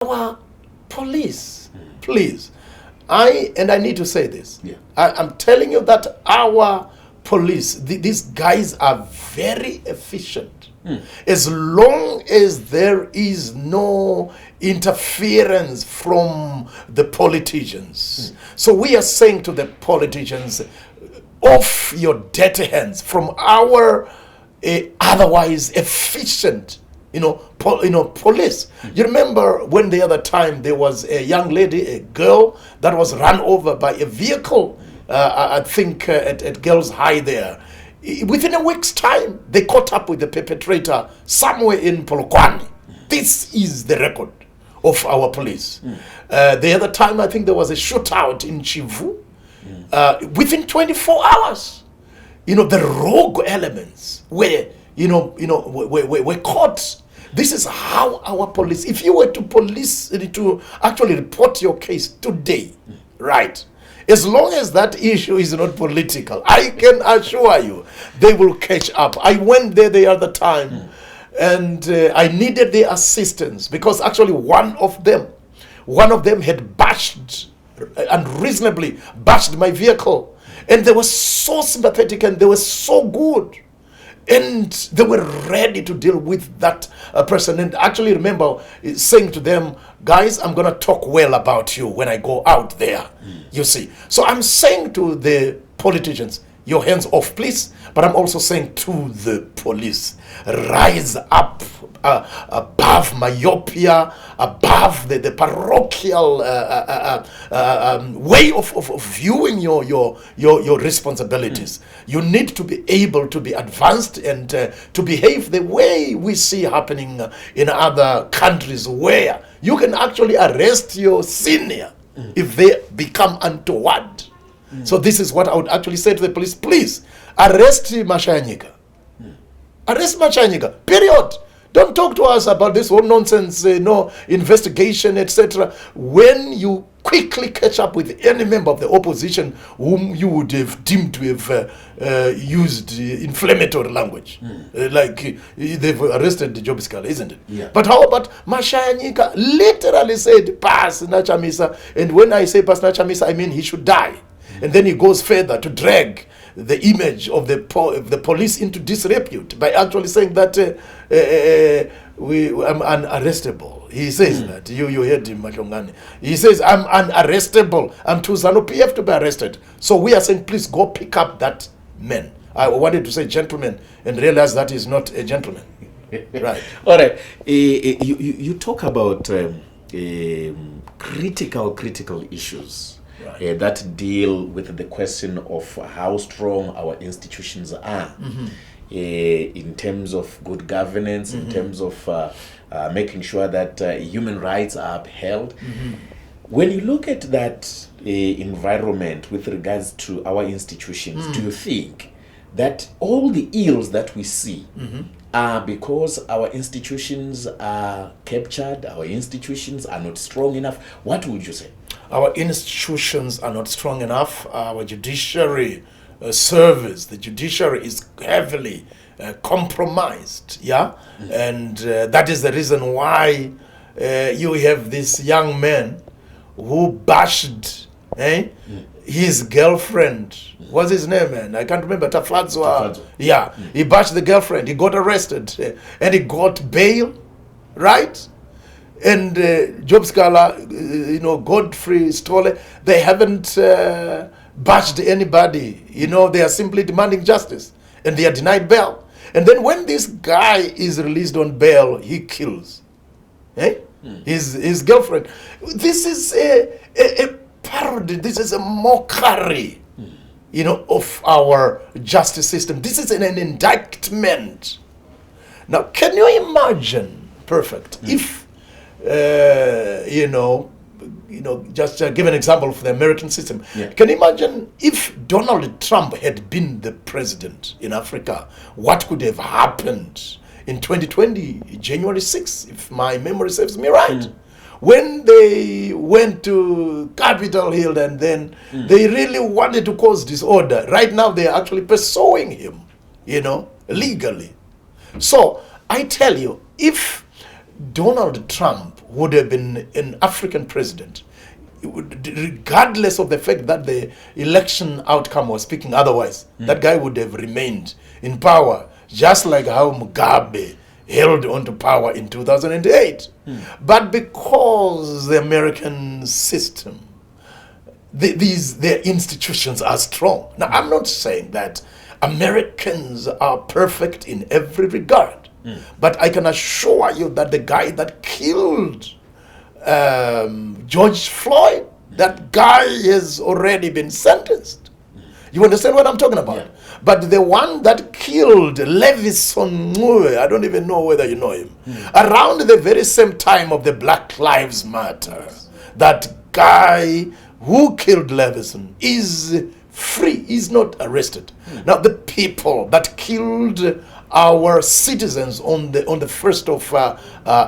our police, please. I need to say this. Yeah. I'm telling you that our police, these guys are very efficient. As long as there is no interference from the politicians. So we are saying to the politicians, off your dirty hands from our otherwise efficient police. You remember when the other time there was a young lady, a girl that was run over by a vehicle, I think at Girls High there. Within a week's time, they caught up with the perpetrator somewhere in Polokwane. This is the record of our police. The other time, I think there was a shootout in Chivu. Within 24 hours, the rogue elements were caught. This is how our police, if you were to actually report your case today, right, as long as that issue is not political, I can assure you they will catch up. I went there the other time and I needed their assistance because actually one of them had bashed, unreasonably bashed my vehicle, and they were so sympathetic and they were so good. And they were ready to deal with that person. And actually remember saying to them, guys, I'm going to talk well about you when I go out there. You see. So I'm saying to the politicians, your hands off, please. But I'm also saying to the police, rise up above myopia, above the parochial way of viewing your responsibilities. You need to be able to be advanced and to behave the way we see happening in other countries where you can actually arrest your senior if they become untoward. So this is what I would actually say to the police. Please, arrest Mashanyika. Arrest Mashanyika, period. Don't talk to us about this whole nonsense, investigation, etc. When you quickly catch up with any member of the opposition whom you would have deemed to have used inflammatory language, like they've arrested the Job Sikhala, isn't it? Yeah. But how about Mashanyika literally said, pass Nachamisa, and when I say pass Nachamisa, I mean he should die. And then he goes further to drag the image of the police into disrepute by actually saying that I'm unarrestable. He says that. You heard him, Machongane. He says, I'm unarrestable. I'm too ZANU PF to be arrested. So we are saying, please go pick up that man. I wanted to say gentleman and realize that he's not a gentleman. Right. All right. You talk about critical issues. Right. That deal with the question of how strong our institutions are in terms of good governance, in terms of making sure that human rights are upheld. When you look at that environment with regards to our institutions, do you think that all the ills that we see are because our institutions are captured, our institutions are not strong enough? What would you say? Our institutions are not strong enough. Our judiciary service, the judiciary is heavily compromised, yeah? And that is the reason why you have this young man who bashed his girlfriend. What's his name, man? I can't remember. Tafadzwa. Yeah, he bashed the girlfriend. He got arrested and he got bail, right? And Job Sikhala, Godfrey Stole, they haven't bashed anybody. They are simply demanding justice. And they are denied bail. And then when this guy is released on bail, he kills his girlfriend. This is a parody. This is a mockery, of our justice system. This is an indictment. Now, can you imagine, perfect, if just give an example of the American system. Yeah. Can you imagine if Donald Trump had been the president in Africa, what could have happened in 2020, January 6th, if my memory serves me right? When they went to Capitol Hill and then they really wanted to cause disorder. Right now they are actually pursuing him, legally. So I tell you, if Donald Trump would have been an African president, regardless of the fact that the election outcome was speaking otherwise, that guy would have remained in power, just like how Mugabe held on to power in 2008. But because the American system, their institutions are strong. Now, I'm not saying that Americans are perfect in every regard, but I can assure you that the guy that killed George Floyd, that guy has already been sentenced. You understand what I'm talking about? Yeah. But the one that killed Levison Mue, I don't even know whether you know him, around the very same time of the Black Lives Matter, that guy who killed Levison is free, is not arrested. Now, the people that killed our citizens on the 1st of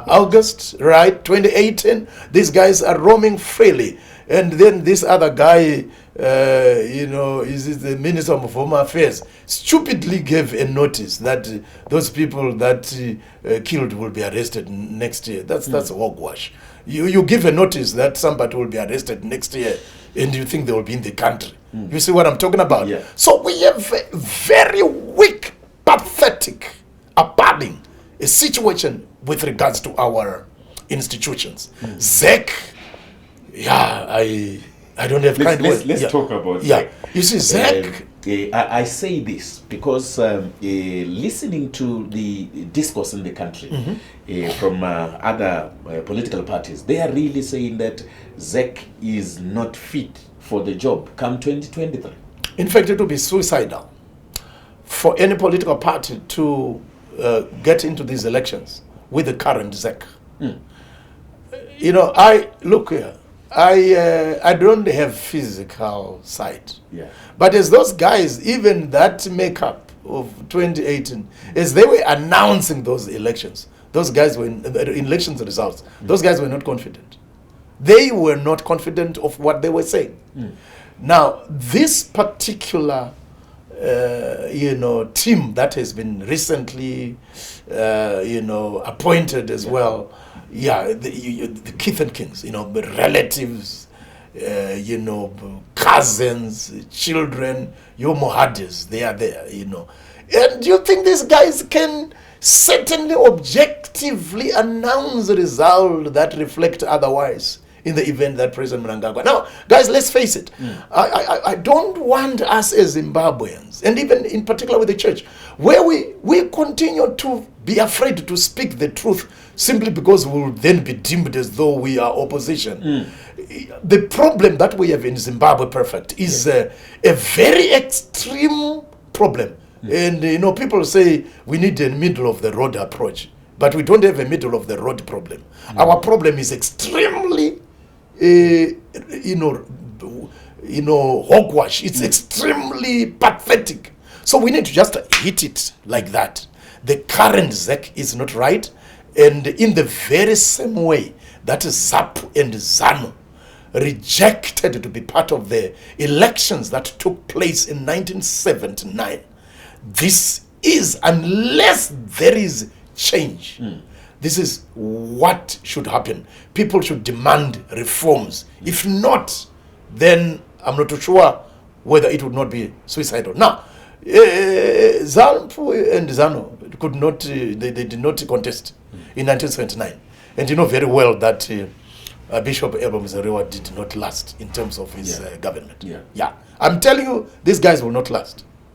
August, right, 2018, these guys are roaming freely. And then this other guy, is the Minister of Home Affairs, stupidly gave a notice that those people that killed will be arrested next year. That's hogwash. You give a notice that somebody will be arrested next year, and you think they will be in the country. You see what I'm talking about? Yeah. So we have a very weak, pathetic, appalling situation with regards to our institutions. ZEC, I don't have kind of... Let's talk about ZEC. ZEC. You see, ZEC... I say this because listening to the discourse in the country from other political parties, they are really saying that ZEC is not fit for the job come 2023. In fact, it will be suicidal for any political party to get into these elections with the current ZEC. Look here. I don't have physical sight. Yeah. But as those guys, even that makeup of 2018, as they were announcing those elections, those guys were in the elections results, those guys were not confident. They were not confident of what they were saying. Now, this particular team that has been recently appointed as well, the Keith and Kings, the relatives, cousins, children, your mohadis, they are there, And do you think these guys can certainly objectively announce a result that reflect otherwise in the event that President Mnangagwa? Now, guys, let's face it. I don't want us as Zimbabweans, and even in particular with the church, where we continue to be afraid to speak the truth simply because we will then be deemed as though we are opposition. The problem that we have in Zimbabwe, perfect, is a very extreme problem. And, people say we need a middle of the road approach, but we don't have a middle of the road problem. Our problem is extremely, hogwash. It's extremely pathetic. So we need to just hit it like that. The current ZEC is not right. And in the very same way that ZAP and ZANU rejected to be part of the elections that took place in 1979, this is, unless there is change, this is what should happen. People should demand reforms. If not, then I'm not too sure whether it would not be suicidal. Now, ZAP and ZANU could not, they did not contest in 1979. And you know very well that Bishop Elbam Mzerewa did not last in terms of his government. I'm telling you, these guys will not last.